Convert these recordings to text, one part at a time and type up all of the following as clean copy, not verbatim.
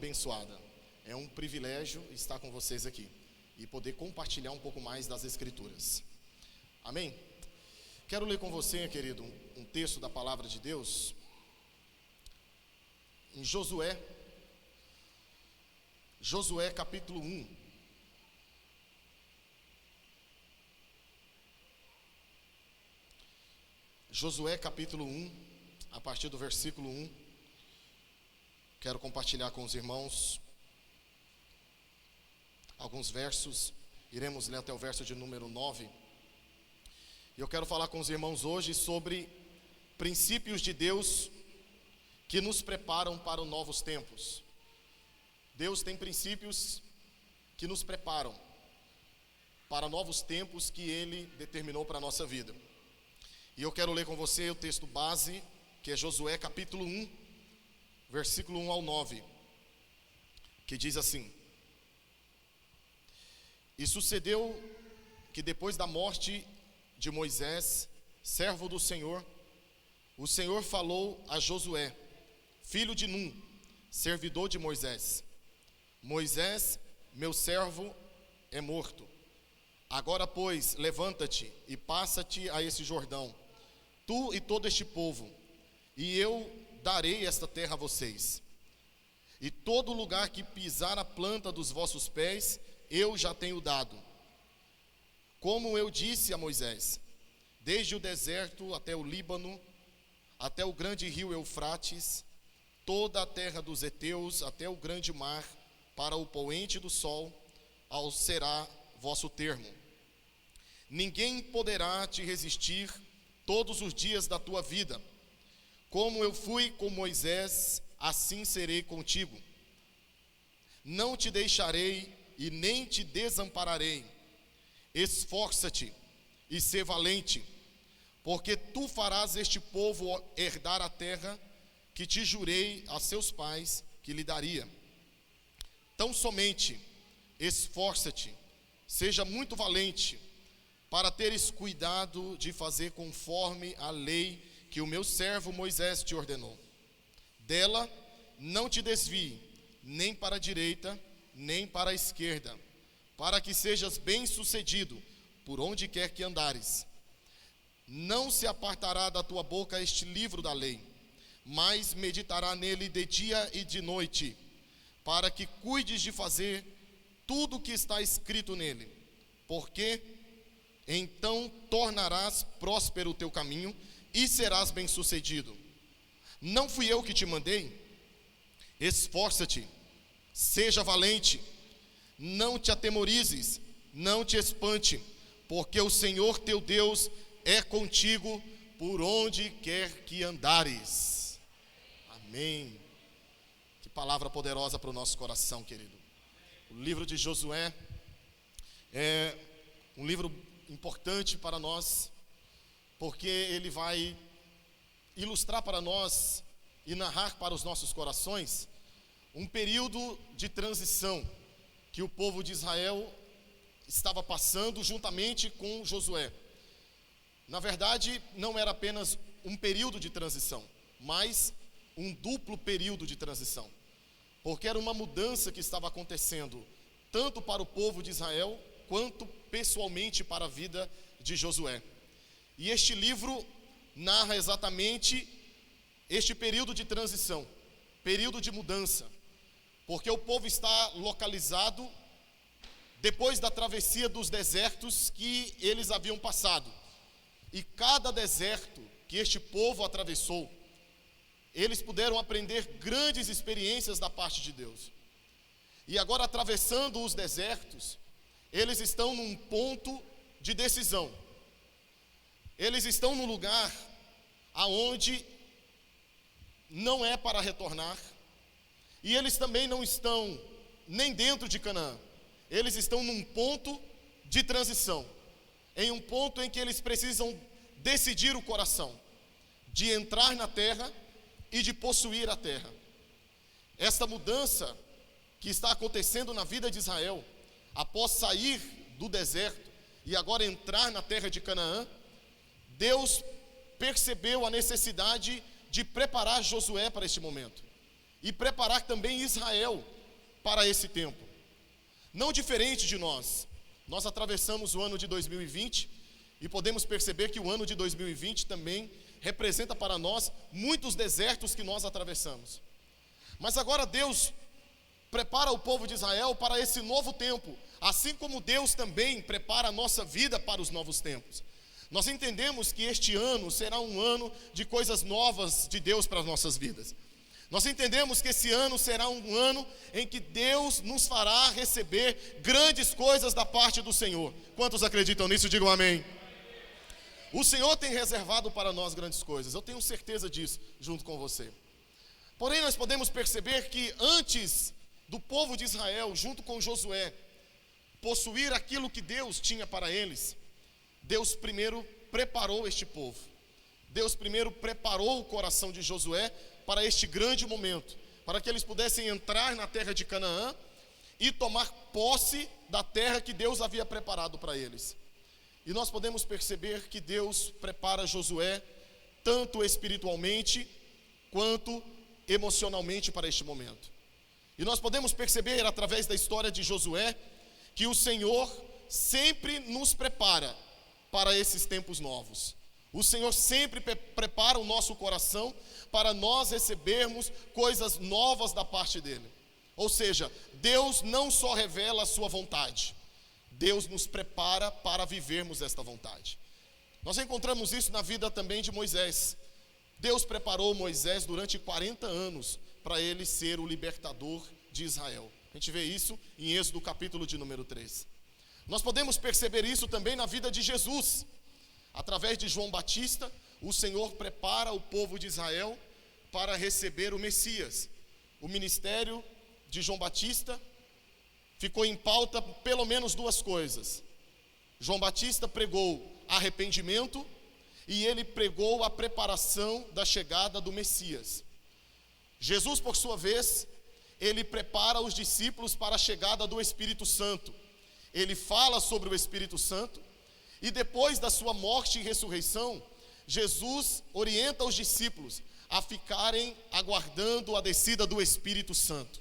Abençoada. É um privilégio estar com vocês aqui e poder compartilhar um pouco mais das Escrituras. Amém? Quero ler com você, querido, um texto da palavra de Deus em Josué capítulo 1. Josué capítulo 1, a partir do versículo 1. Quero compartilhar com os irmãos alguns versos. Iremos ler até o verso de número 9. E eu quero falar com os irmãos hoje sobre princípios de Deus que nos preparam para os novos tempos. Deus tem princípios que nos preparam para novos tempos que Ele determinou para a nossa vida. E eu quero ler com você o texto base, que é Josué capítulo 1, versículo 1 ao 9, que diz assim: E sucedeu que depois da morte de Moisés, servo do Senhor, o Senhor falou a Josué, filho de Num, servidor de Moisés: Moisés, meu servo, é morto. Agora, pois, levanta-te e passa-te a esse Jordão, tu e todo este povo, e eu darei esta terra a vocês. E todo lugar que pisar a planta dos vossos pés, eu já tenho dado. Como eu disse a Moisés, desde o deserto até o Líbano, até o grande rio Eufrates, toda a terra dos heteus, até o grande mar, para o poente do sol, ao será vosso termo. Ninguém poderá te resistir todos os dias da tua vida. Como eu fui com Moisés, assim serei contigo. Não te deixarei e nem te desampararei. Esforça-te e sê valente, porque tu farás este povo herdar a terra que te jurei a seus pais que lhe daria. Tão somente esforça-te, seja muito valente, para teres cuidado de fazer conforme a lei que o meu servo Moisés te ordenou. Dela não te desvie, nem para a direita, nem para a esquerda, para que sejas bem-sucedido por onde quer que andares. Não se apartará da tua boca este livro da lei, mas meditará nele de dia e de noite, para que cuides de fazer tudo o que está escrito nele, porque então tornarás próspero o teu caminho e serás bem-sucedido. Não fui eu que te mandei? Esforça-te, seja valente, não te atemorizes, não te espante, porque o Senhor teu Deus é contigo por onde quer que andares. Amém. Que palavra poderosa para o nosso coração, querido. O livro de Josué é um livro importante para nós, porque ele vai ilustrar para nós e narrar para os nossos corações um período de transição que o povo de Israel estava passando juntamente com Josué. Na verdade, não era apenas um período de transição, mas um duplo período de transição, porque era uma mudança que estava acontecendo tanto para o povo de Israel quanto pessoalmente para a vida de Josué. E este livro narra exatamente este período de transição, período de mudança, porque o povo está localizado depois da travessia dos desertos que eles haviam passado. E cada deserto que este povo atravessou, eles puderam aprender grandes experiências da parte de Deus. E agora, atravessando os desertos, eles estão num ponto de decisão. Eles estão num lugar aonde não é para retornar, e eles também não estão nem dentro de Canaã. Eles estão num ponto de transição, em um ponto em que eles precisam decidir o coração, de entrar na terra e de possuir a terra. Esta mudança que está acontecendo na vida de Israel, após sair do deserto e agora entrar na terra de Canaã, Deus percebeu a necessidade de preparar Josué para este momento. e preparar também Israel para esse tempo. Não diferente de nós atravessamos o ano de 2020 e podemos perceber que o ano de 2020 também representa para nós muitos desertos que nós atravessamos. Mas agora Deus prepara o povo de Israel para esse novo tempo, assim como Deus também prepara a nossa vida para os novos tempos. Nós entendemos que este ano será um ano de coisas novas de Deus para as nossas vidas. Nós entendemos que esse ano será um ano em que Deus nos fará receber grandes coisas da parte do Senhor. Quantos acreditam nisso? Digam amém. O Senhor tem reservado para nós grandes coisas, eu tenho certeza disso junto com você. Porém, nós podemos perceber que antes do povo de Israel, junto com Josué, possuir aquilo que Deus tinha para eles, Deus primeiro preparou este povo. Deus primeiro preparou o coração de Josué para este grande momento, para que eles pudessem entrar na terra de Canaã e tomar posse da terra que Deus havia preparado para eles. E nós podemos perceber que Deus prepara Josué tanto espiritualmente quanto emocionalmente para este momento. E nós podemos perceber através da história de Josué que o Senhor sempre nos prepara para esses tempos novos. O Senhor sempre prepara o nosso coração para nós recebermos coisas novas da parte dele. Ou seja, Deus não só revela a sua vontade, Deus nos prepara para vivermos esta vontade. Nós encontramos isso na vida também de Moisés. Deus preparou Moisés durante 40 anos para ele ser o libertador de Israel. A gente vê isso em Êxodo capítulo de número 3. Nós podemos perceber isso também na vida de Jesus. Através de João Batista, o Senhor prepara o povo de Israel para receber o Messias. O ministério de João Batista ficou em pauta pelo menos duas coisas. João Batista pregou arrependimento e ele pregou a preparação da chegada do Messias. Jesus, por sua vez, ele prepara os discípulos para a chegada do Espírito Santo. Ele fala sobre o Espírito Santo. E depois da sua morte e ressurreição, Jesus orienta os discípulos a ficarem aguardando a descida do Espírito Santo.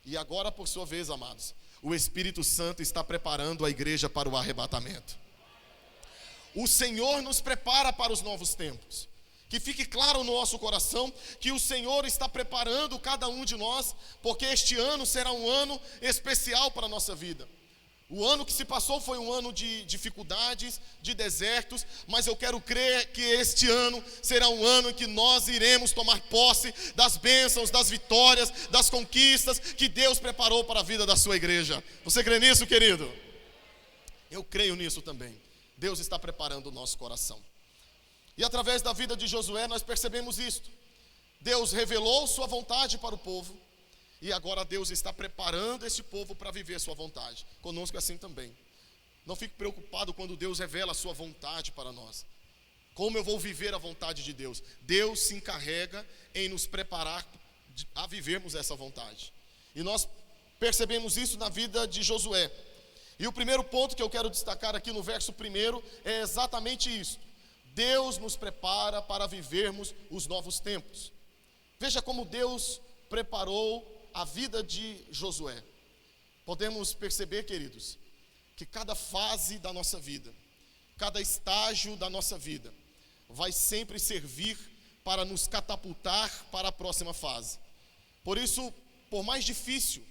E agora, por sua vez, amados, o Espírito Santo está preparando a igreja para o arrebatamento. O Senhor nos prepara para os novos tempos. Que fique claro no nosso coração que o Senhor está preparando cada um de nós, porque este ano será um ano especial para a nossa vida. O ano que se passou foi um ano de dificuldades, de desertos, mas eu quero crer que este ano será um ano em que nós iremos tomar posse das bênçãos, das vitórias, das conquistas que Deus preparou para a vida da sua igreja. Você crê nisso, querido? Eu creio nisso também. Deus está preparando o nosso coração. E através da vida de Josué nós percebemos isto. Deus revelou sua vontade para o povo. E agora Deus está preparando esse povo para viver a sua vontade. Conosco é assim também. Não fique preocupado quando Deus revela a sua vontade para nós. Como eu vou viver a vontade de Deus? Deus se encarrega em nos preparar a vivermos essa vontade. E nós percebemos isso na vida de Josué. E o primeiro ponto que eu quero destacar aqui no verso 1 é exatamente isso. Deus nos prepara para vivermos os novos tempos. Veja como Deus preparou a vida de Josué. Podemos perceber, queridos, que cada fase da nossa vida, cada estágio da nossa vida, vai sempre servir para nos catapultar para a próxima fase. Por isso, por mais difícil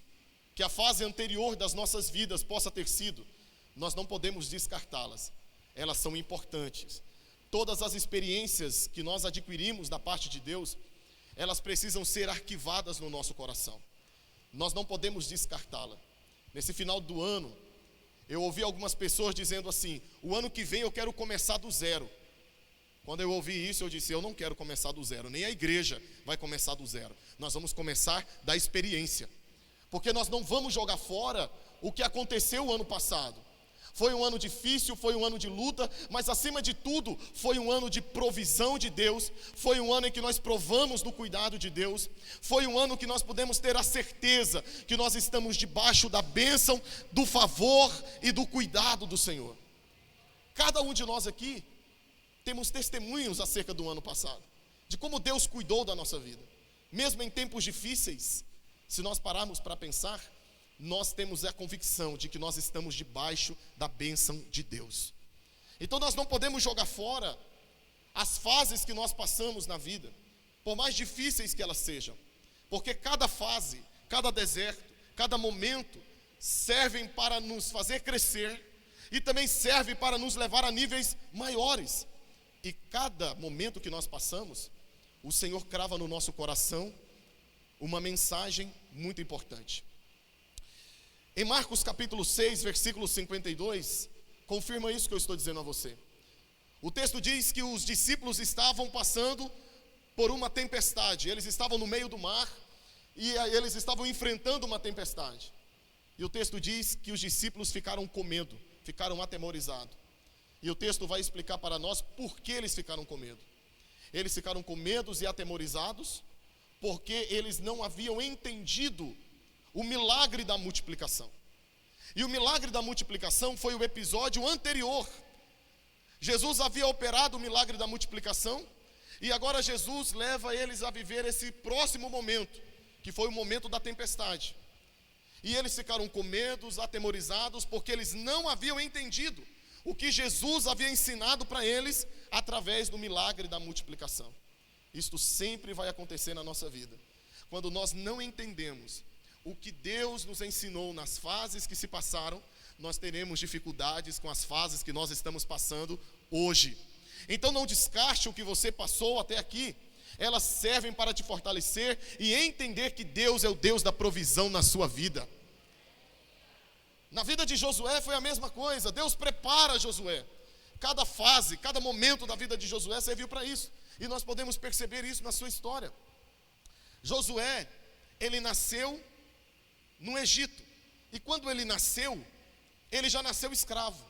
que a fase anterior das nossas vidas possa ter sido, nós não podemos descartá-las. Elas são importantes. Todas as experiências que nós adquirimos da parte de Deus, elas precisam ser arquivadas no nosso coração. Nós não podemos descartá-la. Nesse final do ano, eu ouvi algumas pessoas dizendo assim: o ano que vem eu quero começar do zero. Quando eu ouvi isso, eu disse: eu não quero começar do zero, nem a igreja vai começar do zero. Nós vamos começar da experiência, porque nós não vamos jogar fora o que aconteceu o ano passado. Foi um ano difícil, foi um ano de luta, mas acima de tudo, foi um ano de provisão de Deus, foi um ano em que nós provamos do cuidado de Deus, foi um ano que nós pudemos ter a certeza que nós estamos debaixo da bênção, do favor e do cuidado do Senhor. Cada um de nós aqui temos testemunhos acerca do ano passado, de como Deus cuidou da nossa vida. mesmo em tempos difíceis, se nós pararmos para pensar, nós temos a convicção de que nós estamos debaixo da bênção de Deus. Então nós não podemos jogar fora as fases que nós passamos na vida, por mais difíceis que elas sejam, porque cada fase, cada deserto, cada momento servem para nos fazer crescer e também serve para nos levar a níveis maiores. E cada momento que nós passamos, o Senhor crava no nosso coração uma mensagem muito importante. Em Marcos capítulo 6, versículo 52, confirma isso que eu estou dizendo a você. O texto diz que os discípulos estavam passando por uma tempestade. Eles estavam no meio do mar e eles estavam enfrentando uma tempestade. E o texto diz que os discípulos ficaram com medo, ficaram atemorizados. E o texto vai explicar para nós por que eles ficaram com medo. Eles ficaram com medo e atemorizados porque eles não haviam entendido o milagre da multiplicação. E o milagre da multiplicação foi o episódio anterior. Jesus havia operado o milagre da multiplicação e agora Jesus leva eles a viver esse próximo momento, que foi o momento da tempestade. E eles ficaram com medo, atemorizados, porque eles não haviam entendido o que Jesus havia ensinado para eles através do milagre da multiplicação. Isto sempre vai acontecer na nossa vida. Quando nós não entendemos o que Deus nos ensinou nas fases que se passaram, nós teremos dificuldades com as fases que nós estamos passando hoje. Então não descarte o que você passou até aqui. Elas servem para te fortalecer e entender que Deus é o Deus da provisão na sua vida. Na vida de Josué foi a mesma coisa. Deus prepara Josué. Cada fase, cada momento da vida de Josué serviu para isso. E nós podemos perceber isso na sua história. Josué, ele nasceu no Egito. E quando ele nasceu, ele já nasceu escravo.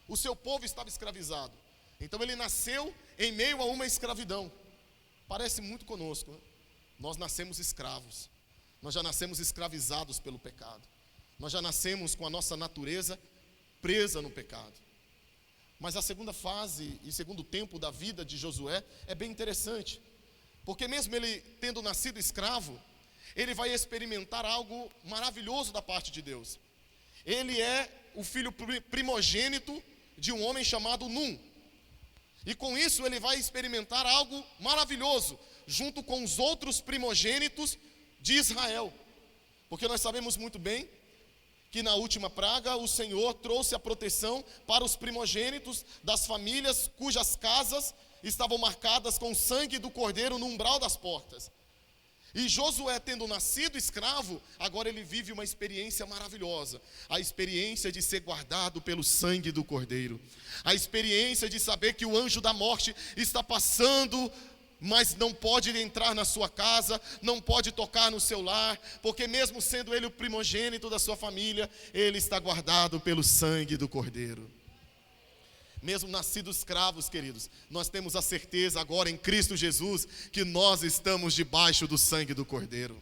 O seu povo estava escravizado. Então ele nasceu em meio a uma escravidão. Parece muito conosco, né? Nós nascemos escravos. Nós já nascemos escravizados pelo pecado. Nós já nascemos com a nossa natureza presa no pecado. Mas a segunda fase e segundo tempo da vida de Josué é bem interessante. Porque mesmo ele tendo nascido escravo, ele vai experimentar algo maravilhoso da parte de Deus. Ele é o filho primogênito de um homem chamado Num. E com isso ele vai experimentar algo maravilhoso, junto com os outros primogênitos de Israel. Porque nós sabemos muito bem que na última praga o Senhor trouxe a proteção para os primogênitos das famílias cujas casas estavam marcadas com o sangue do cordeiro no umbral das portas. E Josué, tendo nascido escravo, agora ele vive uma experiência maravilhosa. A experiência de ser guardado pelo sangue do cordeiro. A experiência de saber que o anjo da morte está passando, mas não pode entrar na sua casa, não pode tocar no seu lar, porque mesmo sendo ele o primogênito da sua família, ele está guardado pelo sangue do cordeiro. Mesmo nascidos escravos, queridos, nós temos a certeza agora em Cristo Jesus que nós estamos debaixo do sangue do Cordeiro.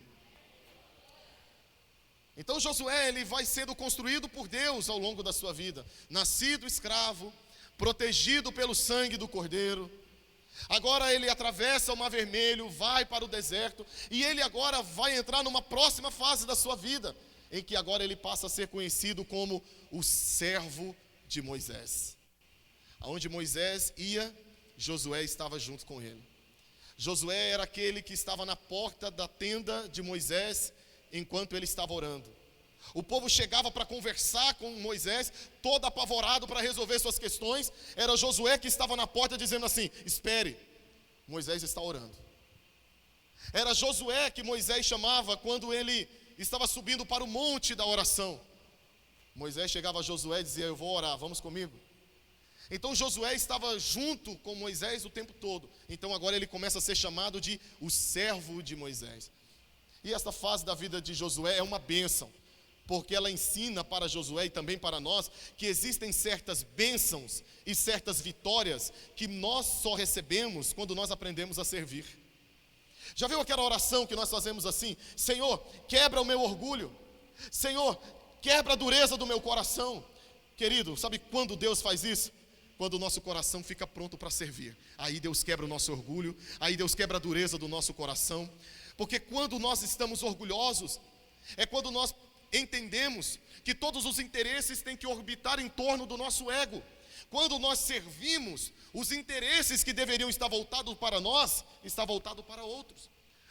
Então Josué, ele vai sendo construído por Deus ao longo da sua vida. Nascido escravo, protegido pelo sangue do Cordeiro. Agora ele atravessa o Mar Vermelho, vai para o deserto e ele agora vai entrar numa próxima fase da sua vida, em que agora ele passa a ser conhecido como o servo de Moisés. Aonde Moisés ia, Josué estava junto com ele. Josué era aquele que estava na porta da tenda de Moisés enquanto ele estava orando. O povo chegava para conversar com Moisés, todo apavorado para resolver suas questões. Era Josué que estava na porta dizendo assim: espere, Moisés está orando. Era Josué que Moisés chamava quando ele estava subindo para o monte da oração. Moisés chegava a Josué e dizia: eu vou orar, vamos comigo? Então Josué estava junto com Moisés o tempo todo. Então agora ele começa a ser chamado de o servo de Moisés. E esta fase da vida de Josué é uma bênção, porque ela ensina para Josué e também para nós que existem certas bênçãos e certas vitórias que nós só recebemos quando nós aprendemos a servir. Já viu aquela oração que nós fazemos assim: Senhor, quebra o meu orgulho, Senhor, quebra a dureza do meu coração. Querido, sabe quando Deus faz isso? Quando o nosso coração fica pronto para servir. Aí Deus quebra o nosso orgulho, aí Deus quebra a dureza do nosso coração. Porque quando nós estamos orgulhosos, é quando nós entendemos que todos os interesses têm que orbitar em torno do nosso ego. Quando nós servimos, os interesses que deveriam estar voltados para nós, estão voltados para outros.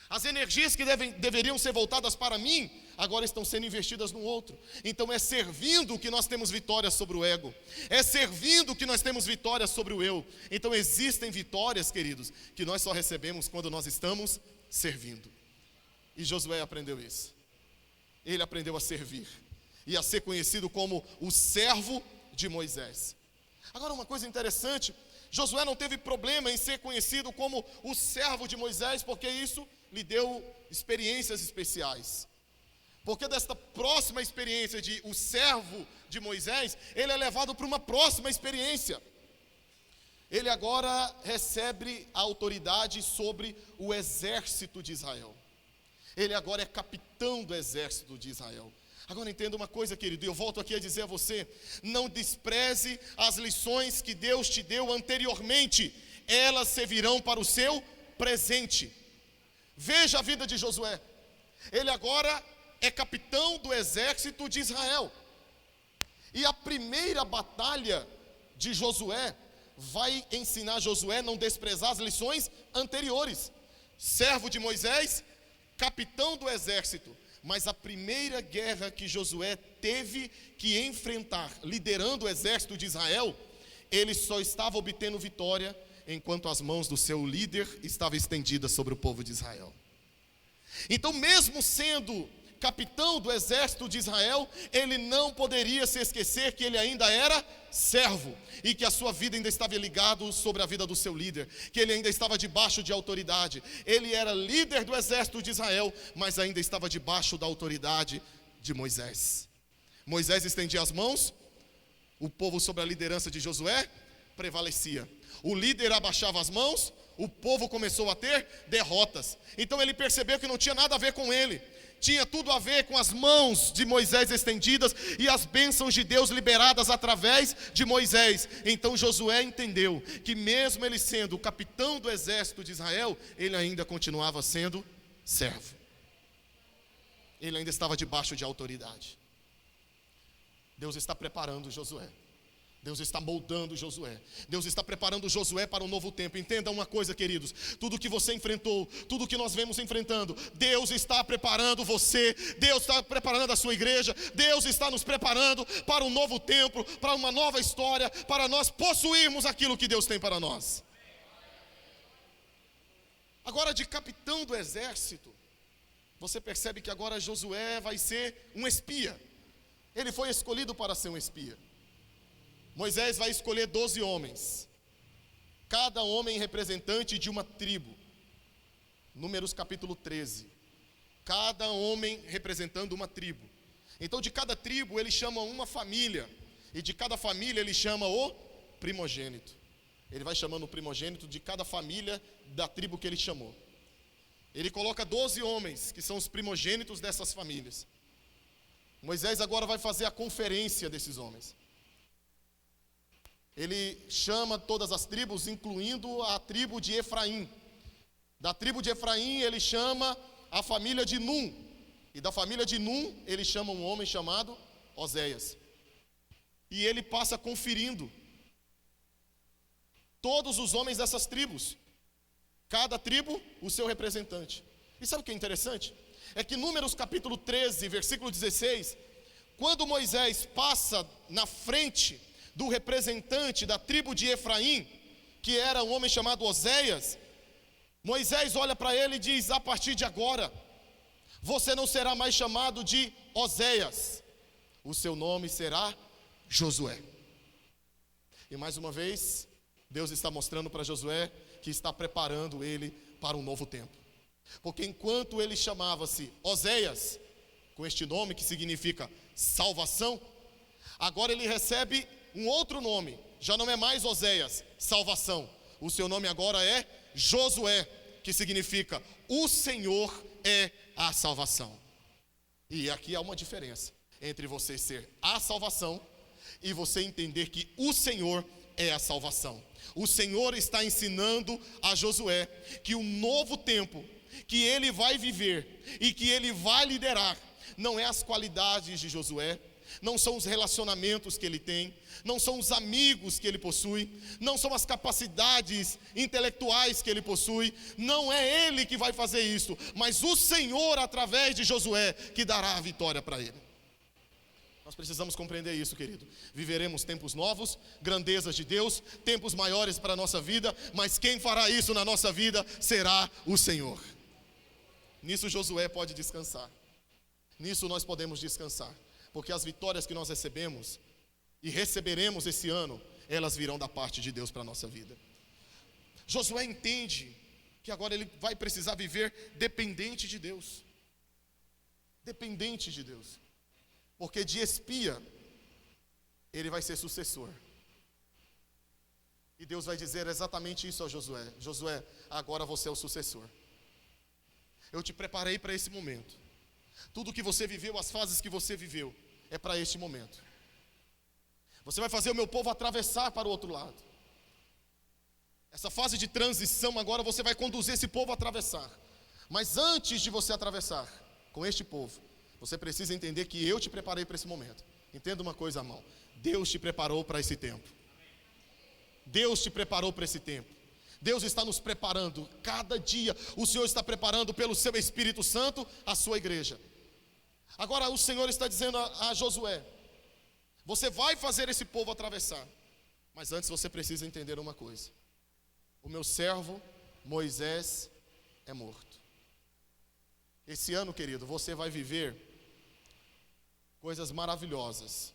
As energias que deveriam ser voltadas para mim, agora estão sendo investidas no outro. Então é servindo que nós temos vitória sobre o ego. É servindo que nós temos vitória sobre o eu. Então existem vitórias, queridos, que nós só recebemos quando nós estamos servindo. E Josué aprendeu isso. Ele aprendeu a servir e a ser conhecido como o servo de Moisés. Agora, uma coisa interessante, Josué não teve problema em ser conhecido como o servo de Moisés, porque isso lhe deu experiências especiais. Porque desta próxima experiência de o servo de Moisés, ele é levado para uma próxima experiência. Ele agora recebe a autoridade sobre o exército de Israel. Ele agora é capitão do exército de Israel. Agora entenda uma coisa, querido, e eu volto aqui a dizer a você: não despreze as lições que Deus te deu anteriormente, elas servirão para o seu presente. Veja a vida de Josué. Ele agora é capitão do exército de Israel. E a primeira batalha de Josué vai ensinar Josué a não desprezar as lições anteriores. Servo de Moisés, capitão do exército. Mas a primeira guerra que Josué teve que enfrentar, liderando o exército de Israel, ele só estava obtendo vitória enquanto as mãos do seu líder estavam estendidas sobre o povo de Israel. Então, mesmo sendo capitão do exército de Israel, ele não poderia se esquecer que ele ainda era servo e que a sua vida ainda estava ligada sobre a vida do seu líder, que ele ainda estava debaixo de autoridade. Ele era líder do exército de Israel, mas ainda estava debaixo da autoridade de Moisés. Moisés estendia as mãos, o povo sob a liderança de Josué prevalecia. O líder abaixava as mãos, o povo começou a ter derrotas. Então ele percebeu que não tinha nada a ver com ele, tinha tudo a ver com as mãos de Moisés estendidas e as bênçãos de Deus liberadas através de Moisés. Então Josué entendeu que mesmo ele sendo o capitão do exército de Israel, ele ainda continuava sendo servo. Ele ainda estava debaixo de autoridade. Deus está preparando Josué. Deus está moldando Josué. Deus está preparando Josué para um novo tempo. Entenda uma coisa, queridos: tudo que você enfrentou, tudo que nós vemos enfrentando, Deus está preparando você, Deus está preparando a sua igreja, Deus está nos preparando para um novo tempo, para uma nova história, para nós possuirmos aquilo que Deus tem para nós. Agora, de capitão do exército, você percebe que agora Josué vai ser um espia. Ele foi escolhido para ser um espia. Moisés vai escolher 12 homens, cada homem representante de uma tribo. Números capítulo 13. Cada homem representando uma tribo. Então de cada tribo ele chama uma família, e de cada família ele chama o primogênito. Ele vai chamando o primogênito de cada família da tribo que ele chamou. Ele coloca 12 homens, que são os primogênitos dessas famílias. Moisés agora vai fazer a conferência desses homens. Ele chama todas as tribos, incluindo a tribo de Efraim. Da tribo de Efraim, ele chama a família de Num. E da família de Num, ele chama um homem chamado Oséias. E ele passa conferindo todos os homens dessas tribos. Cada tribo, o seu representante. E sabe o que é interessante? É que Números capítulo 13, versículo 16, quando Moisés passa na frente do representante da tribo de Efraim, que era um homem chamado Oséias, Moisés olha para ele e diz: a partir de agora, você não será mais chamado de Oséias, o seu nome será Josué. E mais uma vez, Deus está mostrando para Josué que está preparando ele para um novo tempo. Porque enquanto ele chamava-se Oséias, com este nome que significa salvação, agora ele recebe um outro nome, já não é mais Oséias, salvação. O seu nome agora é Josué, que significa o Senhor é a salvação. E aqui há uma diferença entre você ser a salvação e você entender que o Senhor é a salvação. O Senhor está ensinando a Josué que um novo tempo que ele vai viver e que ele vai liderar, não é as qualidades de Josué, não são os relacionamentos que ele tem, não são os amigos que ele possui, não são as capacidades intelectuais que ele possui, não é ele que vai fazer isso, mas o Senhor, através de Josué, que dará a vitória para ele. Nós precisamos compreender isso, querido. Viveremos tempos novos, grandezas de Deus, tempos maiores para a nossa vida, mas quem fará isso na nossa vida será o Senhor. Nisso Josué pode descansar, nisso nós podemos descansar, porque as vitórias que nós recebemos e receberemos esse ano, elas virão da parte de Deus para a nossa vida. Josué entende que agora ele vai precisar viver dependente de Deus. Dependente de Deus. Porque de espia, ele vai ser sucessor. E Deus vai dizer exatamente isso a Josué: Josué, agora você é o sucessor. Eu te preparei para esse momento. Tudo que você viveu, as fases que você viveu, é para este momento. Você vai fazer o meu povo atravessar para o outro lado. Essa fase de transição agora você vai conduzir esse povo a atravessar. Mas antes de você atravessar com este povo, você precisa entender que eu te preparei para esse momento. Entenda uma coisa, irmão: Deus te preparou para esse tempo. Deus te preparou para esse tempo. Deus está nos preparando. Cada dia o Senhor está preparando pelo seu Espírito Santo a sua igreja. Agora o Senhor está dizendo a Josué: você vai fazer esse povo atravessar, mas antes você precisa entender uma coisa: o meu servo Moisés é morto. Esse ano, querido, você vai viver coisas maravilhosas,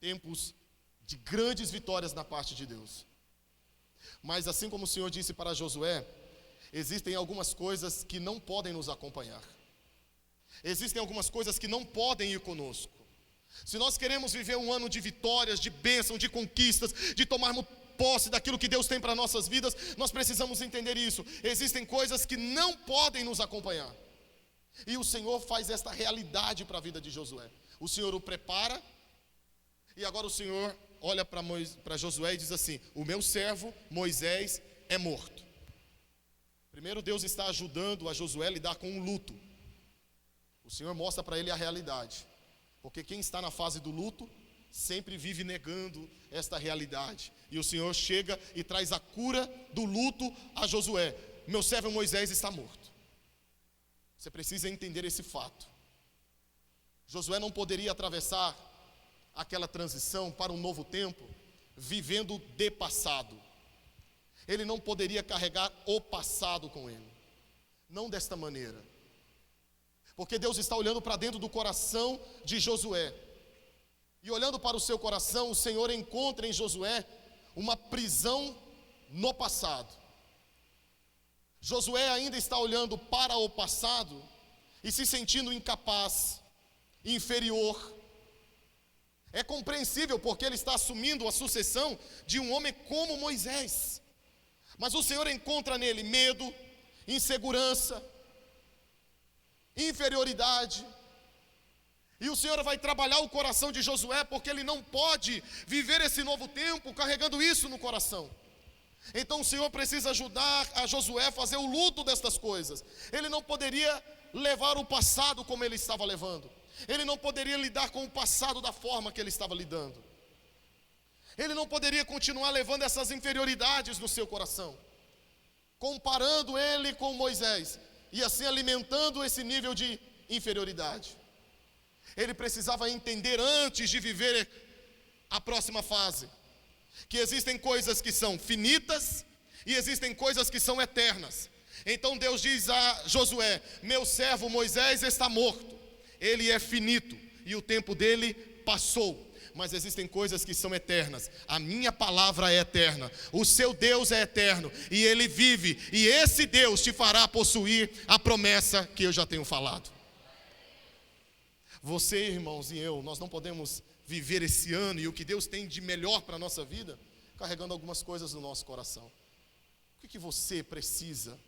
tempos de grandes vitórias na parte de Deus. Mas assim como o Senhor disse para Josué, existem algumas coisas que não podem nos acompanhar. Existem algumas coisas que não podem ir conosco. Se nós queremos viver um ano de vitórias, de bênção, de conquistas, de tomarmos posse daquilo que Deus tem para nossas vidas, nós precisamos entender isso. Existem coisas que não podem nos acompanhar. E o Senhor faz esta realidade para a vida de Josué. O Senhor o prepara, e agora o Senhor olha para Josué e diz assim: o meu servo Moisés é morto. Primeiro, Deus está ajudando a Josué a lidar com um luto. O Senhor mostra para ele a realidade, porque quem está na fase do luto sempre vive negando esta realidade. E o Senhor chega e traz a cura do luto a Josué: meu servo Moisés está morto. Você precisa entender esse fato. Josué não poderia atravessar aquela transição para um novo tempo vivendo de passado. Ele não poderia carregar o passado com ele, não desta maneira, porque Deus está olhando para dentro do coração de Josué, e olhando para o seu coração, o Senhor encontra em Josué uma prisão no passado. Josué ainda está olhando para o passado e se sentindo incapaz, inferior. É compreensível, porque ele está assumindo a sucessão de um homem como Moisés. Mas o Senhor encontra nele medo, insegurança, inferioridade. E o Senhor vai trabalhar o coração de Josué, porque ele não pode viver esse novo tempo carregando isso no coração. Então o Senhor precisa ajudar a Josué a fazer o luto destas coisas. Ele não poderia levar o passado como ele estava levando. Ele não poderia lidar com o passado da forma que ele estava lidando. Ele não poderia continuar levando essas inferioridades no seu coração, comparando ele com Moisés e assim alimentando esse nível de inferioridade. Ele precisava entender, antes de viver a próxima fase, que existem coisas que são finitas e existem coisas que são eternas. Então Deus diz a Josué: meu servo Moisés está morto, ele é finito e o tempo dele passou. Mas existem coisas que são eternas. A minha palavra é eterna, o seu Deus é eterno e ele vive, e esse Deus te fará possuir a promessa que eu já tenho falado. Você, irmãos, e eu, nós não podemos viver esse ano e o que Deus tem de melhor para a nossa vida carregando algumas coisas no nosso coração. O que você precisa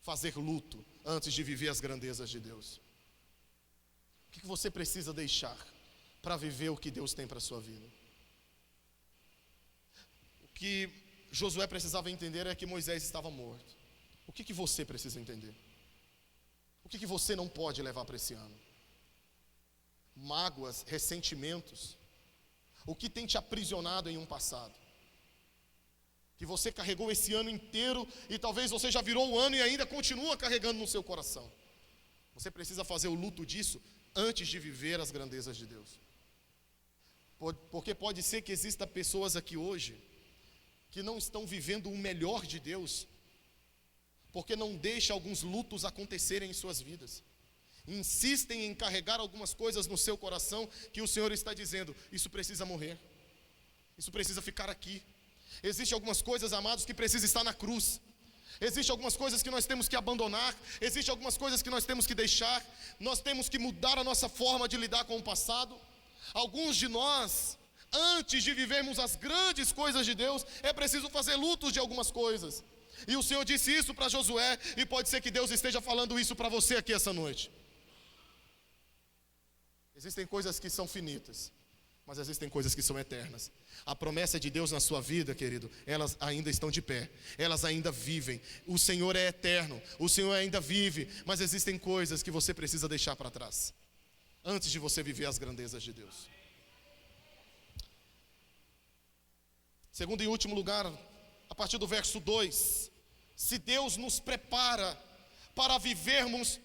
fazer luto antes de viver as grandezas de Deus? O que você precisa deixar para viver o que Deus tem para a sua vida? O que Josué precisava entender é que Moisés estava morto. O que você precisa entender? O que você não pode levar para esse ano? Mágoas, ressentimentos. O que tem te aprisionado em um passado? Que você carregou esse ano inteiro e talvez você já virou o ano e ainda continua carregando no seu coração. Você precisa fazer o luto disso antes de viver as grandezas de Deus. Porque pode ser que existam pessoas aqui hoje que não estão vivendo o melhor de Deus, porque não deixam alguns lutos acontecerem em suas vidas. Insistem em carregar algumas coisas no seu coração que o Senhor está dizendo: isso precisa morrer, isso precisa ficar aqui. Existem algumas coisas, amados, que precisam estar na cruz. Existem algumas coisas que nós temos que abandonar. Existem algumas coisas que nós temos que deixar. Nós temos que mudar a nossa forma de lidar com o passado. Alguns de nós, antes de vivermos as grandes coisas de Deus, é preciso fazer lutos de algumas coisas. E o Senhor disse isso para Josué, e pode ser que Deus esteja falando isso para você aqui essa noite. Existem coisas que são finitas, mas existem coisas que são eternas. A promessa de Deus na sua vida, querido, elas ainda estão de pé, elas ainda vivem. O Senhor é eterno, o Senhor ainda vive, mas existem coisas que você precisa deixar para trás, antes de você viver as grandezas de Deus. Segundo e último lugar, a partir do verso 2, se Deus nos prepara para vivermos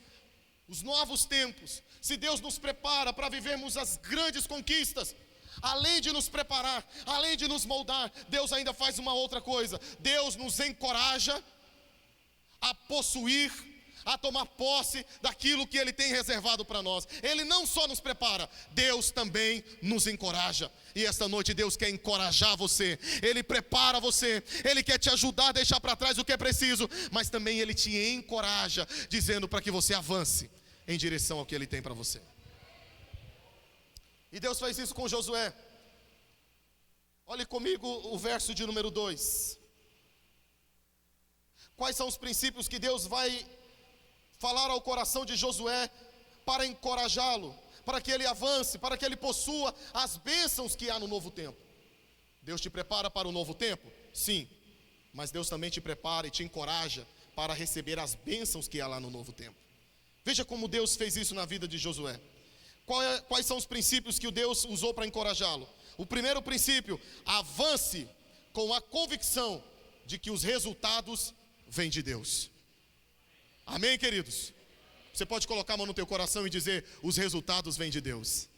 os novos tempos, se Deus nos prepara para vivermos as grandes conquistas, além de nos preparar, além de nos moldar, Deus ainda faz uma outra coisa. Deus nos encoraja a possuir, a tomar posse daquilo que Ele tem reservado para nós. Ele não só nos prepara, Deus também nos encoraja. E esta noite Deus quer encorajar você. Ele prepara você, Ele quer te ajudar a deixar para trás o que é preciso, mas também Ele te encoraja, dizendo para que você avance em direção ao que Ele tem para você. E Deus faz isso com Josué. Olhe comigo o verso de número 2. Quais são os princípios que Deus vai falar ao coração de Josué para encorajá-lo, para que ele avance, para que ele possua as bênçãos que há no novo tempo? Deus te prepara para o novo tempo? Sim, mas Deus também te prepara e te encoraja para receber as bênçãos que há lá no novo tempo. Veja como Deus fez isso na vida de Josué. Quais são os princípios que o Deus usou para encorajá-lo? O primeiro princípio: avance com a convicção de que os resultados vêm de Deus. Amém, queridos? Você pode colocar a mão no teu coração e dizer: os resultados vêm de Deus.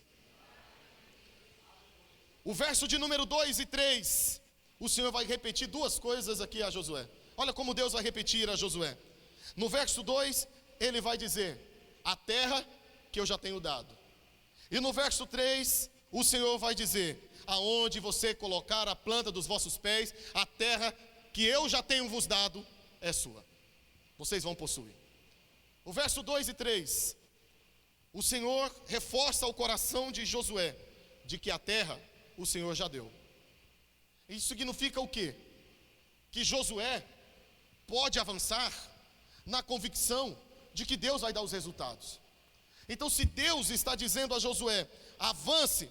O verso de número 2 e 3, o Senhor vai repetir duas coisas aqui a Josué. Olha como Deus vai repetir a Josué. No verso 2, Ele vai dizer: a terra que eu já tenho dado. E no verso 3, o Senhor vai dizer: aonde você colocar a planta dos vossos pés, a terra que eu já tenho vos dado é sua. Vocês vão possuir. O verso 2 e 3, o Senhor reforça o coração de Josué de que a terra o Senhor já deu. Isso significa o quê? Que Josué pode avançar na convicção de que Deus vai dar os resultados. Então, se Deus está dizendo a Josué: avance,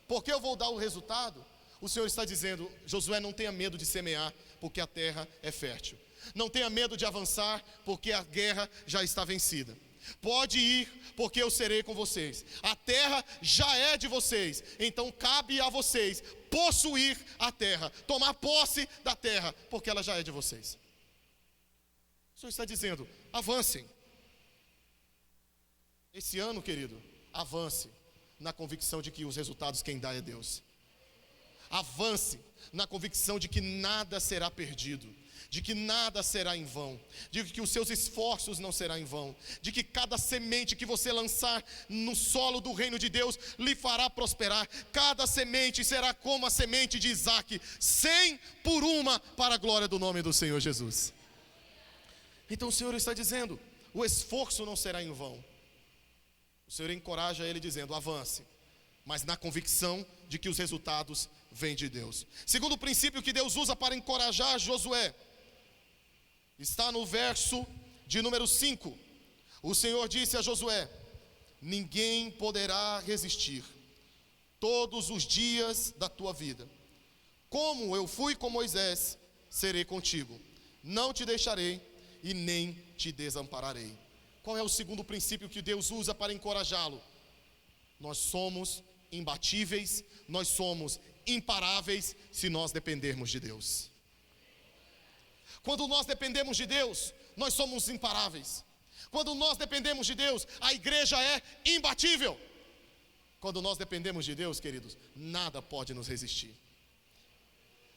porque eu vou dar o resultado, o Senhor está dizendo: Josué, não tenha medo de semear, porque a terra é fértil. Não tenha medo de avançar, porque a guerra já está vencida. Pode ir, porque eu serei com vocês. A terra já é de vocês, então cabe a vocês possuir a terra, tomar posse da terra, porque ela já é de vocês. O Senhor está dizendo: avancem. Esse ano, querido, avance na convicção de que os resultados quem dá é Deus. Avance na convicção de que nada será perdido, de que nada será em vão, de que os seus esforços não serão em vão, de que cada semente que você lançar no solo do reino de Deus lhe fará prosperar. Cada semente será como a semente de Isaac, 100 por uma, para a glória do nome do Senhor Jesus. Então o Senhor está dizendo: o esforço não será em vão. O Senhor encoraja ele dizendo: avance, mas na convicção de que os resultados vêm de Deus. Segundo princípio que Deus usa para encorajar Josué, está no verso de número 5. O Senhor disse a Josué: ninguém poderá resistir todos os dias da tua vida. Como eu fui com Moisés, serei contigo. Não te deixarei e nem te desampararei. qual é o segundo princípio que Deus usa para encorajá-lo? Nós somos imbatíveis, nós somos imparáveis se nós dependermos de Deus. Quando nós dependemos de Deus, nós somos imparáveis. Quando nós dependemos de Deus, a igreja é imbatível. Quando nós dependemos de Deus, queridos, nada pode nos resistir.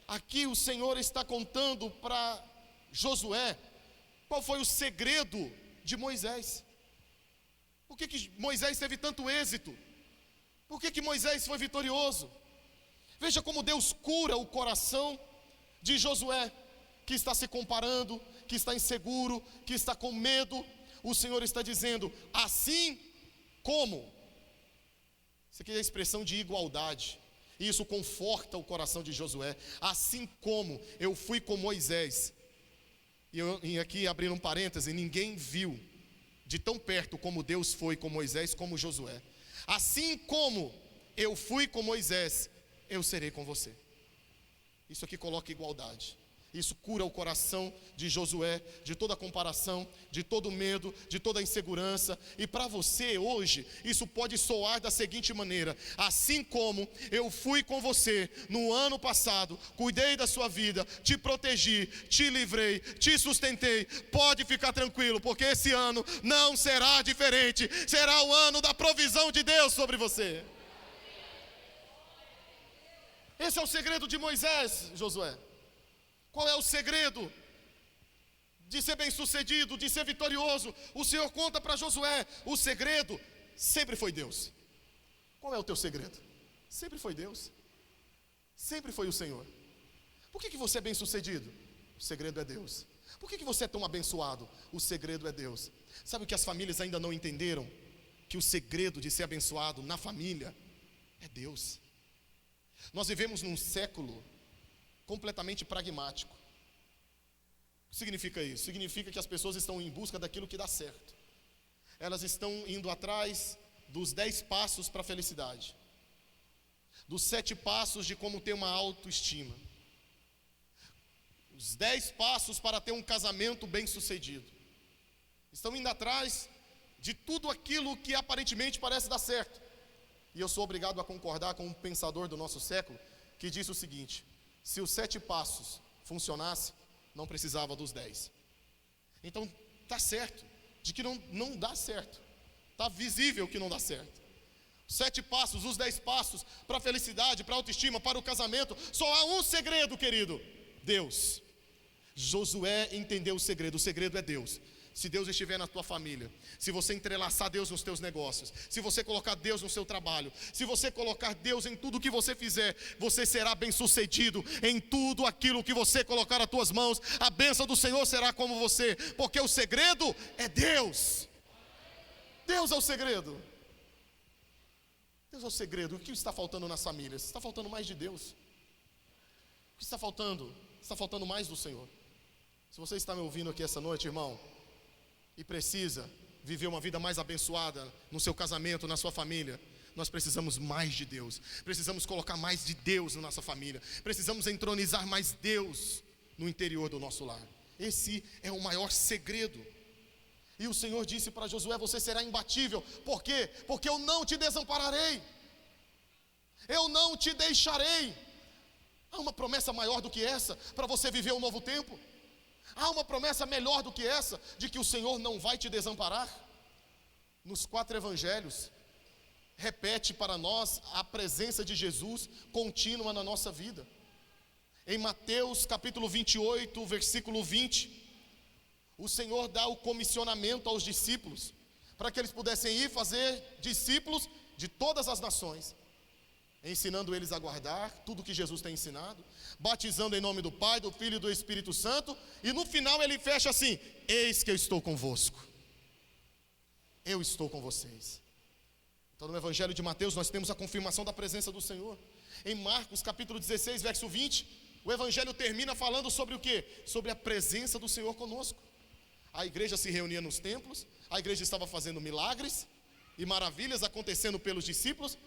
Aqui o Senhor está contando para Josué qual foi o segredo de Moisés. Por que Moisés teve tanto êxito? Por que Moisés foi vitorioso? Veja como Deus cura o coração de Josué, que está se comparando, que está inseguro, que está com medo. O Senhor está dizendo, assim como. Isso aqui é a expressão de igualdade. E isso conforta o coração de Josué. Assim como eu fui com Moisés. E aqui abrindo um parêntese, ninguém viu de tão perto como Deus foi com Moisés, como Josué. Assim como eu fui com Moisés, eu serei com você. Isso aqui coloca igualdade. Isso cura o coração de Josué, de toda comparação, de todo medo, de toda insegurança. E para você hoje, isso pode soar da seguinte maneira: assim como eu fui com você no ano passado, cuidei da sua vida, te protegi, te livrei, te sustentei, pode ficar tranquilo, porque esse ano não será diferente. Será o ano da provisão de Deus sobre você. Esse é o segredo de Moisés, Josué. Qual é o segredo de ser bem-sucedido, de ser vitorioso? O Senhor conta para Josué, o segredo sempre foi Deus. Qual é o teu segredo? Sempre foi Deus. Sempre foi o Senhor. Por que você é bem-sucedido? O segredo é Deus. Por que você é tão abençoado? O segredo é Deus. Sabe o que as famílias ainda não entenderam? Que o segredo de ser abençoado na família é Deus. Nós vivemos num século completamente pragmático. O que significa isso? Significa que as pessoas estão em busca daquilo que dá certo. Elas estão indo atrás dos 10 passos para a felicidade, dos 7 passos de como ter uma autoestima, os 10 passos para ter um casamento bem-sucedido. Estão indo atrás de tudo aquilo que aparentemente parece dar certo. E eu sou obrigado a concordar com um pensador do nosso século que disse o seguinte: se os 7 passos funcionassem, não precisava dos 10. Então, está certo, de que não dá certo. Está visível que não dá certo. 7 passos, os 10 passos para a felicidade, para a autoestima, para o casamento. Só há um segredo, querido: Deus. Josué entendeu o segredo é Deus. Se Deus estiver na tua família, se você entrelaçar Deus nos teus negócios, se você colocar Deus no seu trabalho, se você colocar Deus em tudo que você fizer, você será bem-sucedido em tudo aquilo que você colocar as tuas mãos. A bênção do Senhor será como você, porque o segredo é Deus. Deus é o segredo. Deus é o segredo. O que está faltando nas famílias? Está faltando mais de Deus. O que está faltando? Está faltando mais do Senhor. Se você está me ouvindo aqui essa noite, irmão, e precisa viver uma vida mais abençoada no seu casamento, na sua família, nós precisamos mais de Deus. Precisamos colocar mais de Deus na nossa família. Precisamos entronizar mais Deus no interior do nosso lar. Esse é o maior segredo. E o Senhor disse para Josué: você será imbatível. Por quê? Porque eu não te desampararei, eu não te deixarei. Há uma promessa maior do que essa para você viver um novo tempo? Há uma promessa melhor do que essa, de que o Senhor não vai te desamparar? Nos 4 evangelhos, repete para nós a presença de Jesus contínua na nossa vida. Em Mateus capítulo 28, versículo 20, o Senhor dá o comissionamento aos discípulos, para que eles pudessem ir fazer discípulos de todas as nações, ensinando eles a guardar tudo o que Jesus tem ensinado, batizando em nome do Pai, do Filho e do Espírito Santo, e no final ele fecha assim: eis que eu estou convosco, eu estou com vocês. Então no Evangelho de Mateus nós temos a confirmação da presença do Senhor. Em Marcos capítulo 16, verso 20, o Evangelho termina falando sobre o quê? Sobre a presença do Senhor conosco. A igreja se reunia nos templos, a igreja estava fazendo milagres e maravilhas acontecendo pelos discípulos.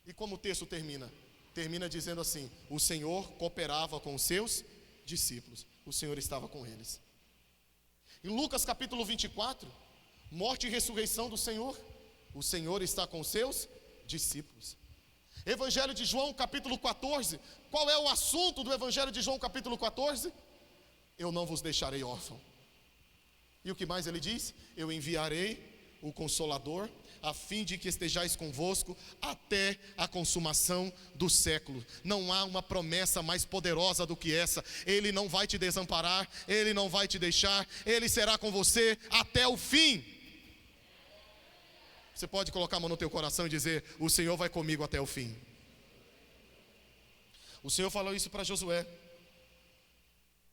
E como o texto termina? Termina dizendo assim: o Senhor cooperava com os seus discípulos, o Senhor estava com eles. Em Lucas capítulo 24, morte e ressurreição do Senhor. O Senhor está com os seus discípulos. Evangelho de João, capítulo 14. Qual é o assunto do Evangelho de João, capítulo 14? Eu não vos deixarei órfão. E o que mais ele diz? Eu enviarei o Consolador, a fim de que estejais convosco até a consumação do século. Não há uma promessa mais poderosa do que essa. Ele não vai te desamparar, Ele não vai te deixar, Ele será com você até o fim. Você pode colocar a mão no teu coração e dizer: o Senhor vai comigo até o fim. O Senhor falou isso para Josué: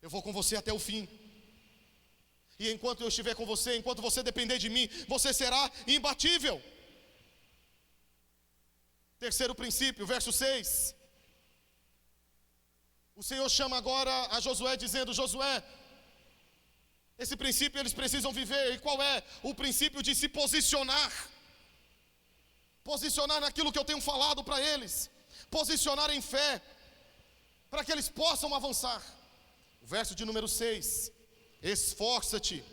eu vou com você até o fim. E enquanto eu estiver com você, enquanto você depender de mim, você será imbatível. Terceiro princípio, verso 6. O Senhor chama agora a Josué dizendo: Josué, esse princípio eles precisam viver. E qual é? O princípio de se posicionar. Posicionar naquilo que eu tenho falado para eles. Posicionar em fé, para que eles possam avançar. O verso de número 6. Esforça-te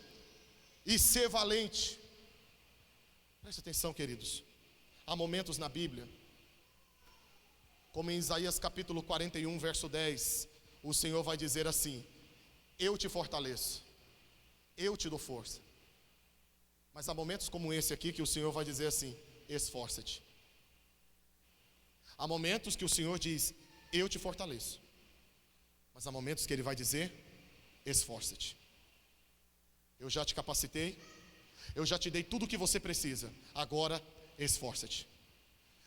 e ser valente. Preste atenção, queridos. Há momentos na Bíblia, como em Isaías capítulo 41, verso 10, o Senhor vai dizer assim: eu te fortaleço, eu te dou força. Mas há momentos como esse aqui que o Senhor vai dizer assim: esforça-te. Há momentos que o Senhor diz: eu te fortaleço. Mas há momentos que Ele vai dizer: esforça-te. Eu já te capacitei, eu já te dei tudo o que você precisa, agora esforça-te.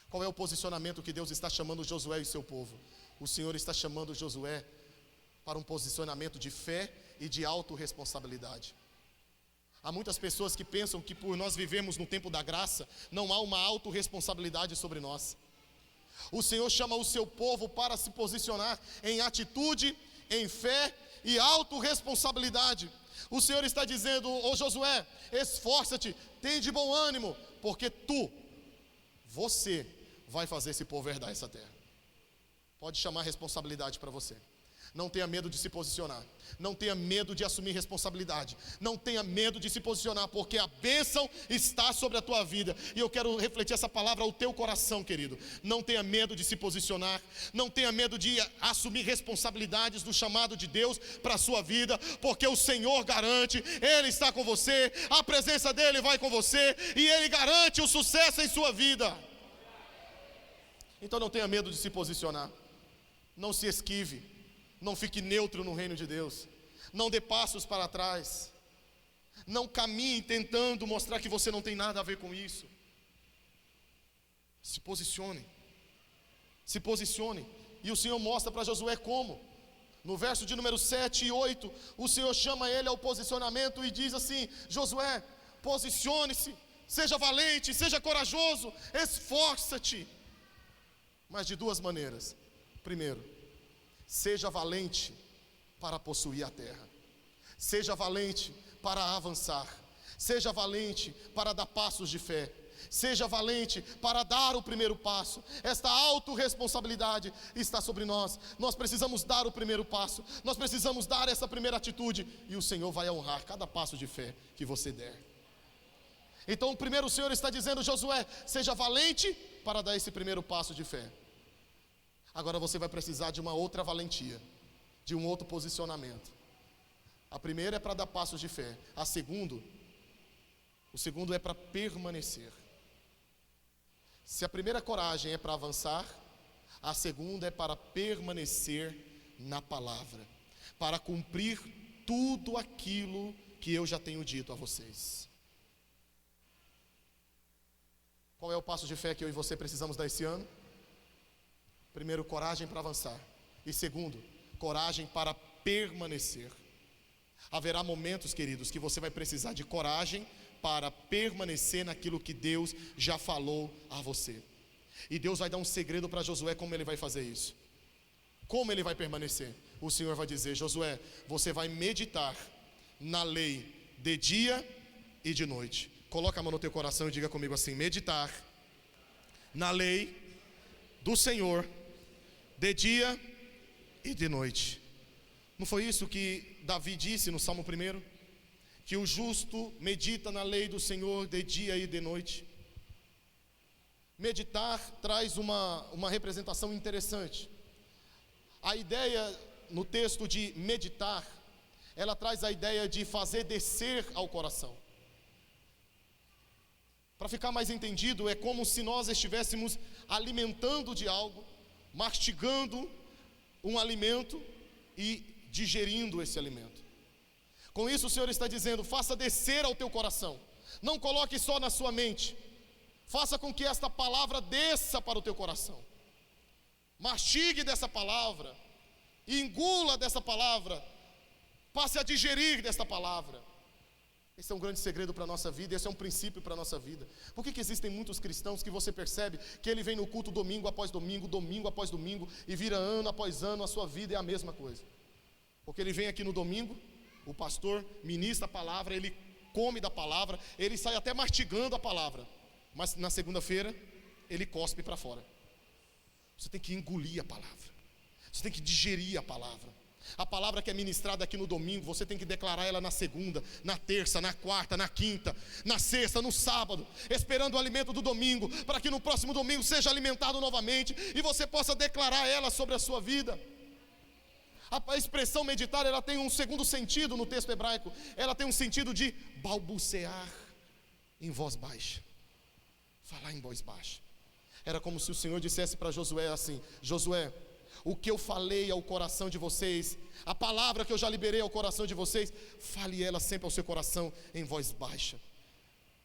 Qual é o posicionamento que Deus está chamando Josué e seu povo? O Senhor está chamando Josué para um posicionamento de fé e de autorresponsabilidade. Há muitas pessoas que pensam que por nós vivermos no tempo da graça, não há uma autorresponsabilidade sobre nós. O Senhor chama o seu povo para se posicionar em atitude, em fé e autorresponsabilidade. O Senhor está dizendo: ô Josué, esforça-te, tem de bom ânimo, porque você vai fazer esse povo herdar essa terra. Pode chamar responsabilidade para você. Não tenha medo de se posicionar. Não tenha medo de assumir responsabilidade. Não tenha medo de se posicionar, porque a bênção está sobre a tua vida. E eu quero refletir essa palavra ao teu coração, querido. Não tenha medo de se posicionar. Não tenha medo de assumir responsabilidades do chamado de Deus para a sua vida, porque o Senhor garante, Ele está com você, a presença dEle vai com você, e Ele garante o sucesso em sua vida. Então não tenha medo de se posicionar. Não se esquive. Não fique neutro no reino de Deus. Não dê passos para trás. Não caminhe tentando mostrar que você não tem nada a ver com isso. Se posicione. Se posicione. E o Senhor mostra para Josué como. No verso de número 7 e 8, o Senhor chama ele ao posicionamento e diz assim: Josué, posicione-se, seja valente, seja corajoso, esforça-te. Mas de duas maneiras. Primeiro, seja valente para possuir a terra. Seja valente para avançar. Seja valente para dar passos de fé. Seja valente para dar o primeiro passo. Esta autorresponsabilidade está sobre nós. Nós precisamos dar o primeiro passo. Nós precisamos dar essa primeira atitude. E o Senhor vai honrar cada passo de fé que você der. Então, primeiro o Senhor está dizendo: Josué, seja valente para dar esse primeiro passo de fé. Agora você vai precisar de uma outra valentia, de um outro posicionamento. A primeira é para dar passos de fé. O segundo é para permanecer. Se a primeira coragem é para avançar, a segunda é para permanecer na palavra, para cumprir tudo aquilo que eu já tenho dito a vocês. Qual é o passo de fé que eu e você precisamos dar esse ano? Primeiro, coragem para avançar. E segundo, coragem para permanecer. Haverá momentos, queridos, que você vai precisar de coragem para permanecer naquilo que Deus já falou a você. E Deus vai dar um segredo para Josué como ele vai fazer isso. Como ele vai permanecer? O Senhor vai dizer: Josué, você vai meditar na lei de dia e de noite. Coloca a mão no teu coração e diga comigo assim: meditar na lei do Senhor de dia e de noite. Não foi isso que Davi disse no Salmo 1? que o justo medita na lei do Senhor de dia e de noite. Meditar traz uma representação interessante. A ideia no texto de meditar, ela traz a ideia de fazer descer ao coração. Para ficar mais entendido, é como se nós estivéssemos alimentando de algo, mastigando um alimento e digerindo esse alimento. Com isso o Senhor está dizendo: faça descer ao teu coração, não coloque só na sua mente, faça com que esta palavra desça para o teu coração. Mastigue dessa palavra, engula dessa palavra, passe a digerir desta palavra. Esse é um grande segredo para a nossa vida, esse é um princípio para a nossa vida. Por que existem muitos cristãos que você percebe que ele vem no culto domingo após domingo, domingo após domingo, e vira ano após ano, a sua vida é a mesma coisa? Porque ele vem aqui no domingo, o pastor ministra a palavra, ele come da palavra, ele sai até mastigando a palavra, mas na segunda-feira ele cospe para fora. Você tem que engolir a palavra, você tem que digerir a palavra. A palavra que é ministrada aqui no domingo, você tem que declarar ela na segunda, na terça, na quarta, na quinta, na sexta, no sábado, esperando o alimento do domingo, para que no próximo domingo seja alimentado novamente e você possa declarar ela sobre a sua vida. A expressão meditar, ela tem um segundo sentido no texto hebraico. Ela tem um sentido de balbuciar em voz baixa, falar em voz baixa. Era como se o Senhor dissesse para Josué assim: Josué, o que eu falei ao coração de vocês, a palavra que eu já liberei ao coração de vocês, fale ela sempre ao seu coração em voz baixa,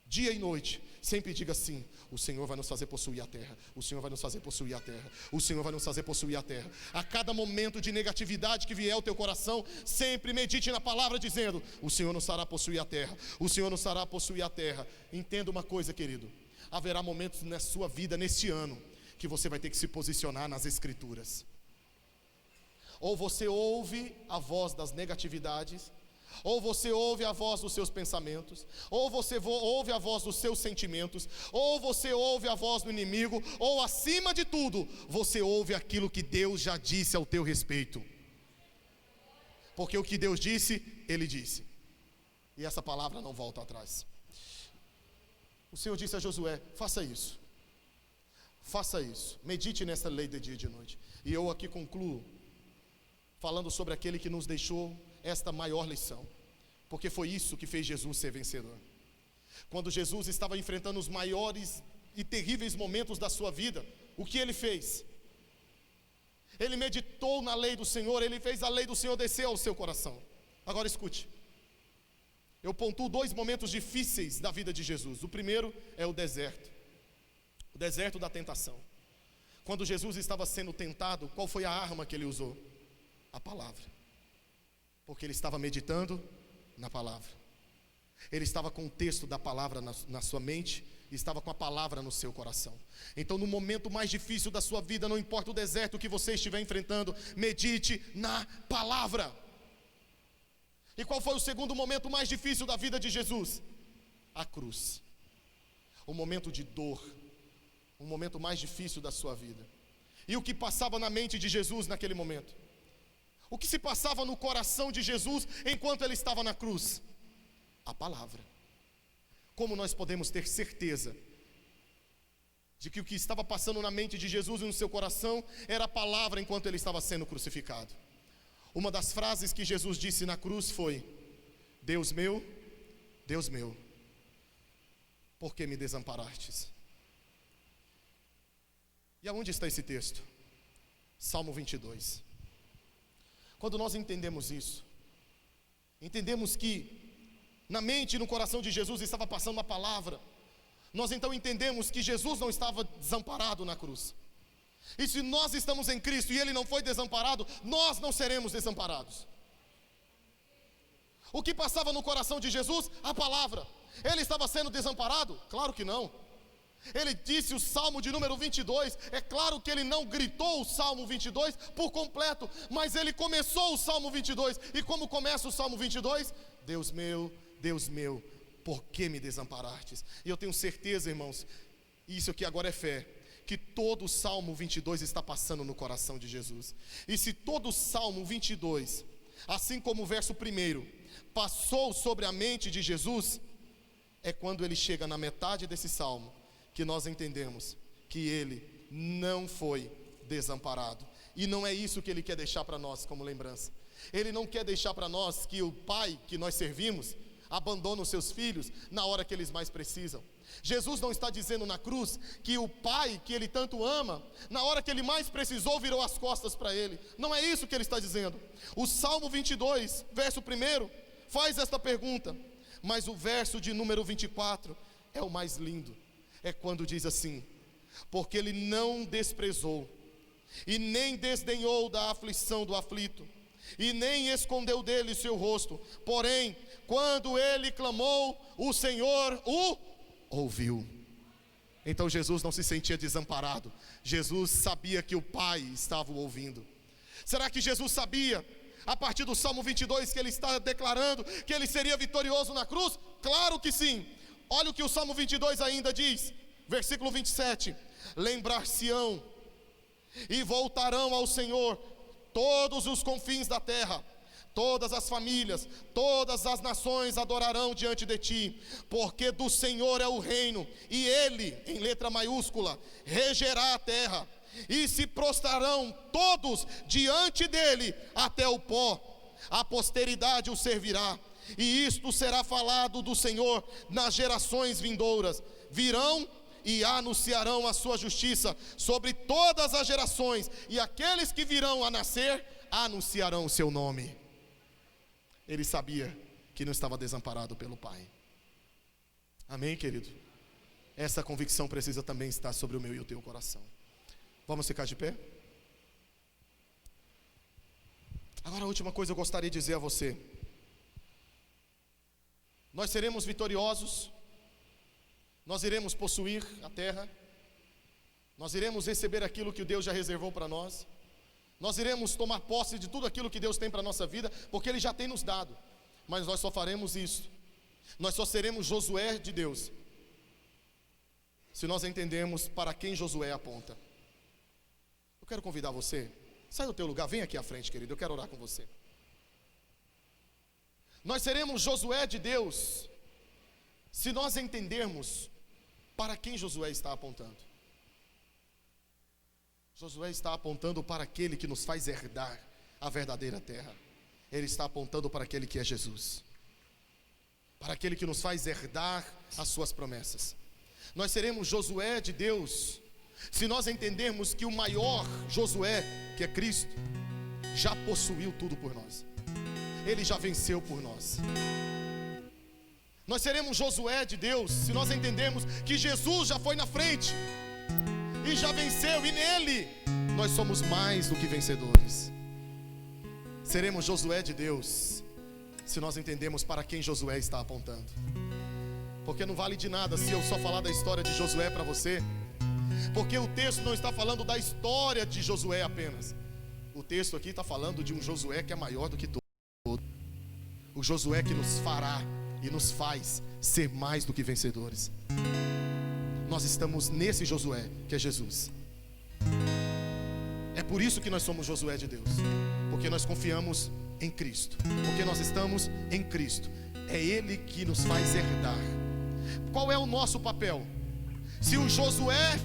dia e noite. Sempre diga assim: o Senhor vai nos fazer possuir a terra, o Senhor vai nos fazer possuir a terra, o Senhor vai nos fazer possuir a terra. A cada momento de negatividade que vier ao teu coração, sempre medite na palavra dizendo: o Senhor nos fará possuir a terra, o Senhor nos fará possuir a terra. Entenda uma coisa, querido: haverá momentos na sua vida, neste ano, que você vai ter que se posicionar nas escrituras. Ou você ouve a voz das negatividades, ou você ouve a voz dos seus pensamentos, ou você ouve a voz dos seus sentimentos, ou você ouve a voz do inimigo, ou acima de tudo, você ouve aquilo que Deus já disse ao teu respeito. Porque o que Deus disse, Ele disse, e essa palavra não volta atrás. O Senhor disse a Josué: faça isso, medite nessa lei de dia e de noite. E eu aqui concluo falando sobre aquele que nos deixou esta maior lição, porque foi isso que fez Jesus ser vencedor. Quando Jesus estava enfrentando os maiores e terríveis momentos da sua vida, o que ele fez? Ele meditou na lei do Senhor, ele fez a lei do Senhor descer ao seu coração. Agora escute, eu pontuo 2 momentos difíceis da vida de Jesus. O primeiro é o deserto da tentação. Quando Jesus estava sendo tentado, qual foi a arma que ele usou? A palavra, porque ele estava meditando na palavra, ele estava com o texto da palavra na sua mente, e estava com a palavra no seu coração. Então no momento mais difícil da sua vida, não importa o deserto que você estiver enfrentando, medite na palavra. E qual foi o segundo momento mais difícil da vida de Jesus? A cruz, o momento de dor, o momento mais difícil da sua vida. E o que passava na mente de Jesus naquele momento? O que se passava no coração de Jesus enquanto ele estava na cruz? A palavra. Como nós podemos ter certeza de que o que estava passando na mente de Jesus e no seu coração era a palavra enquanto ele estava sendo crucificado? Uma das frases que Jesus disse na cruz foi: Deus meu, por que me desamparastes? E aonde está esse texto? Salmo 22. Quando nós entendemos isso, entendemos que na mente e no coração de Jesus estava passando a palavra, nós então entendemos que Jesus não estava desamparado na cruz. E se nós estamos em Cristo e Ele não foi desamparado, nós não seremos desamparados. O que passava no coração de Jesus? A palavra. Ele estava sendo desamparado? Claro que não. Ele disse o Salmo de número 22, é claro que ele não gritou o Salmo 22 por completo, mas ele começou o Salmo 22, e como começa o Salmo 22? Deus meu, por que me desamparastes? E eu tenho certeza, irmãos, isso aqui agora é fé, que todo o Salmo 22 está passando no coração de Jesus. E se todo o Salmo 22, assim como o verso 1, passou sobre a mente de Jesus, é quando ele chega na metade desse salmo, que nós entendemos que ele não foi desamparado. E não é isso que ele quer deixar para nós como lembrança. Ele não quer deixar para nós que o pai que nós servimos abandona os seus filhos na hora que eles mais precisam. Jesus não está dizendo na cruz que o pai que ele tanto ama, na hora que ele mais precisou, virou as costas para ele. Não é isso que ele está dizendo. O Salmo 22, verso 1, faz esta pergunta, mas o verso de número 24 é o mais lindo. É quando diz assim: porque ele não desprezou e nem desdenhou da aflição do aflito, e nem escondeu dele seu rosto. Porém, quando ele clamou, o Senhor o ouviu. Então Jesus não se sentia desamparado. Jesus sabia que o Pai estava o ouvindo. Será que Jesus sabia, a partir do Salmo 22, que ele está declarando que ele seria vitorioso na cruz? Claro que sim. Olha o que o Salmo 22 ainda diz, versículo 27: lembrar-se-ão e voltarão ao Senhor todos os confins da terra, todas as famílias, todas as nações adorarão diante de ti, porque do Senhor é o reino, e ele, em letra maiúscula, regerá a terra, e se prostrarão todos diante dele até o pó, a posteridade o servirá, e isto será falado do Senhor nas gerações vindouras. Virão e anunciarão a sua justiça sobre todas as gerações, e aqueles que virão a nascer anunciarão o seu nome. Ele sabia que não estava desamparado pelo Pai. Amém, querido? Essa convicção precisa também estar sobre o meu e o teu coração. Vamos ficar de pé? Agora a última coisa eu gostaria de dizer a você: nós seremos vitoriosos, nós iremos possuir a terra, nós iremos receber aquilo que Deus já reservou para nós, nós iremos tomar posse de tudo aquilo que Deus tem para a nossa vida, porque Ele já tem nos dado. Mas nós só faremos isso, nós só seremos Josué de Deus, se nós entendemos para quem Josué aponta. Eu quero convidar você, sai do teu lugar, vem aqui à frente, querido, eu quero orar com você. Nós seremos Josué de Deus se nós entendermos para quem Josué está apontando. Josué está apontando para aquele que nos faz herdar a verdadeira terra. Ele está apontando para aquele que é Jesus, para aquele que nos faz herdar as suas promessas. Nós seremos Josué de Deus se nós entendermos que o maior Josué, que é Cristo, já possuiu tudo por nós. Ele já venceu por nós. Nós seremos Josué de Deus se nós entendermos que Jesus já foi na frente e já venceu, e nele nós somos mais do que vencedores. Seremos Josué de Deus se nós entendemos para quem Josué está apontando. Porque não vale de nada se eu só falar da história de Josué para você, porque o texto não está falando da história de Josué apenas. O texto aqui está falando de um Josué que é maior do que todo. O Josué que nos fará e nos faz ser mais do que vencedores. Nós estamos nesse Josué que é Jesus. É por isso que nós somos Josué de Deus, porque nós confiamos em Cristo, porque nós estamos em Cristo. É Ele que nos faz herdar. Qual é o nosso papel? Se o Josué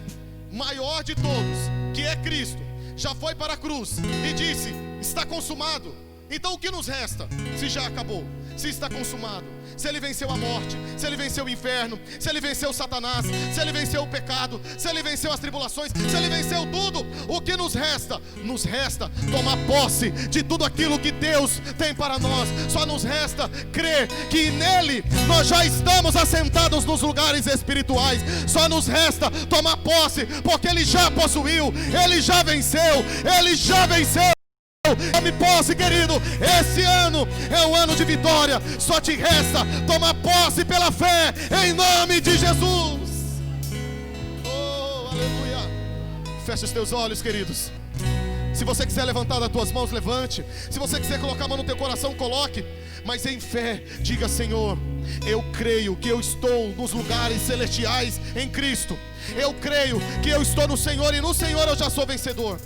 maior de todos, que é Cristo, já foi para a cruz e disse: está consumado, então o que nos resta? Se já acabou, se está consumado, se Ele venceu a morte, se Ele venceu o inferno, se Ele venceu Satanás, se Ele venceu o pecado, se Ele venceu as tribulações, se Ele venceu tudo, o que nos resta? Nos resta tomar posse de tudo aquilo que Deus tem para nós. Só nos resta crer que nele nós já estamos assentados nos lugares espirituais. Só nos resta tomar posse, porque Ele já possuiu, Ele já venceu, Ele já venceu. Tome posse, querido. Esse ano é um ano de vitória. Só te resta tomar posse pela fé, em nome de Jesus. Oh, aleluia. Feche os teus olhos, queridos. Se você quiser levantar das tuas mãos, levante. Se você quiser colocar a mão no teu coração, coloque. Mas em fé, diga: Senhor, eu creio que eu estou nos lugares celestiais em Cristo. Eu creio que eu estou no Senhor, e no Senhor eu já sou vencedor.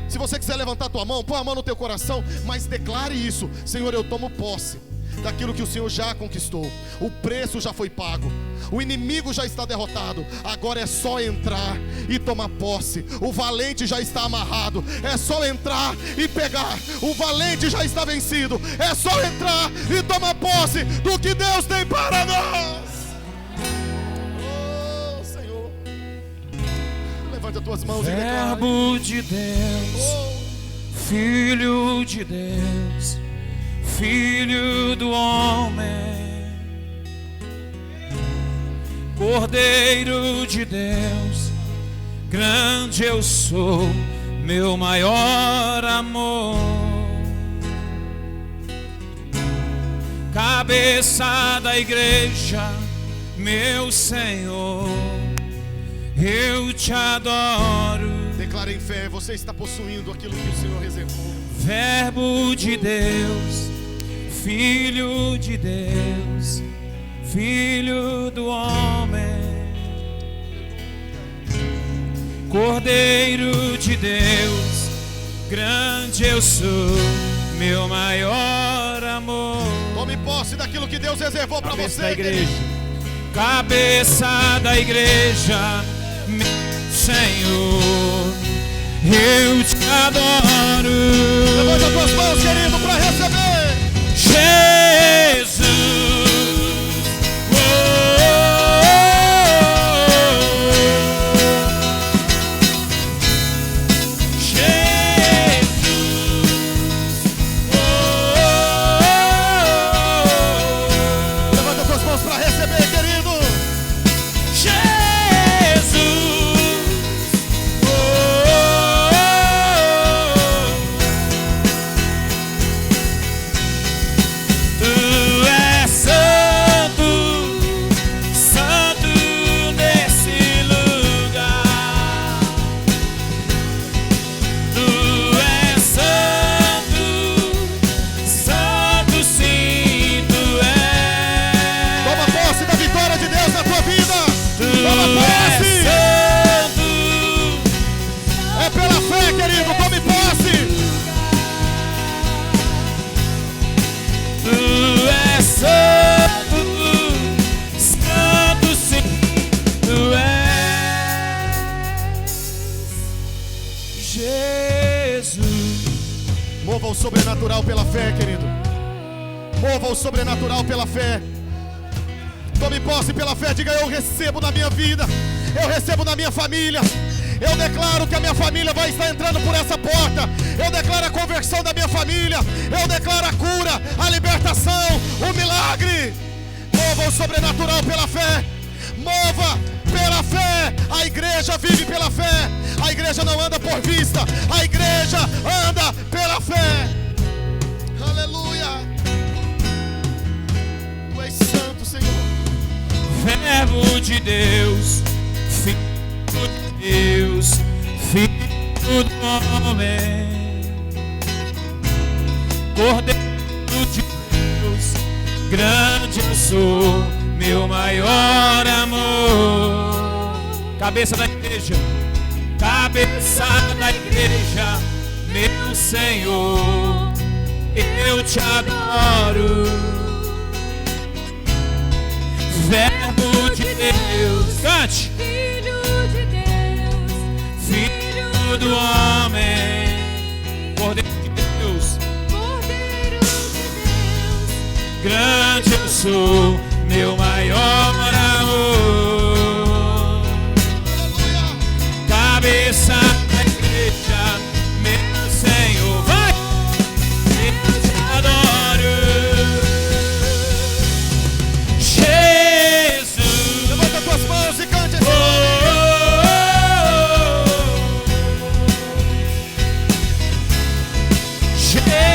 Se você quiser levantar a tua mão, põe a mão no teu coração, mas declare isso: Senhor, eu tomo posse daquilo que o Senhor já conquistou. O preço já foi pago, o inimigo já está derrotado. Agora é só entrar e tomar posse. O valente já está amarrado, é só entrar e pegar. O valente já está vencido, é só entrar e tomar posse do que Deus tem para nós. Oh, Senhor, levante as tuas mãos e declare. Verbo de Deus, Filho de Deus, Filho do homem, Cordeiro de Deus, grande eu sou, meu maior amor. Cabeça da igreja, meu Senhor, eu te adoro. Declare em fé, você está possuindo aquilo que o Senhor reservou. Verbo de Deus, Filho de Deus, Filho do homem, Cordeiro de Deus, grande eu sou, meu maior amor. Tome posse daquilo que Deus reservou para você, da igreja. Cabeça da igreja, meu Senhor, eu te adoro. Levante as tuas mãos, querido, para receber. Jesus, levante as tuas mãos para receber, querido. Mova o sobrenatural pela fé, querido. Mova o sobrenatural pela fé. Tome posse pela fé. Diga: eu recebo na minha vida, eu recebo na minha família. Eu declaro que a minha família vai estar entrando por essa porta. Eu declaro a conversão da minha família. Eu declaro a cura, a libertação, o milagre. Mova o sobrenatural pela fé. Mova pela fé. A igreja vive pela fé. A igreja não anda por vista. A igreja anda pela fé. Aleluia. Tu és santo, Senhor. Verbo de Deus, Filho de Deus, Filho do homem, Cordeiro de Deus, grande eu sou, meu maior amor. Cabeça da igreja, cabeça da igreja, meu Senhor, eu te adoro. Verbo de Deus, cante. Filho de Deus, Filho do homem, Cordeiro de Deus, Cordeiro de Deus, grande eu sou, meu maior amor. Cabeça da igreja, meu Senhor, vai! Eu te adoro. Jesus, levanta as tuas mãos e cante esse oh, nome. Jesus.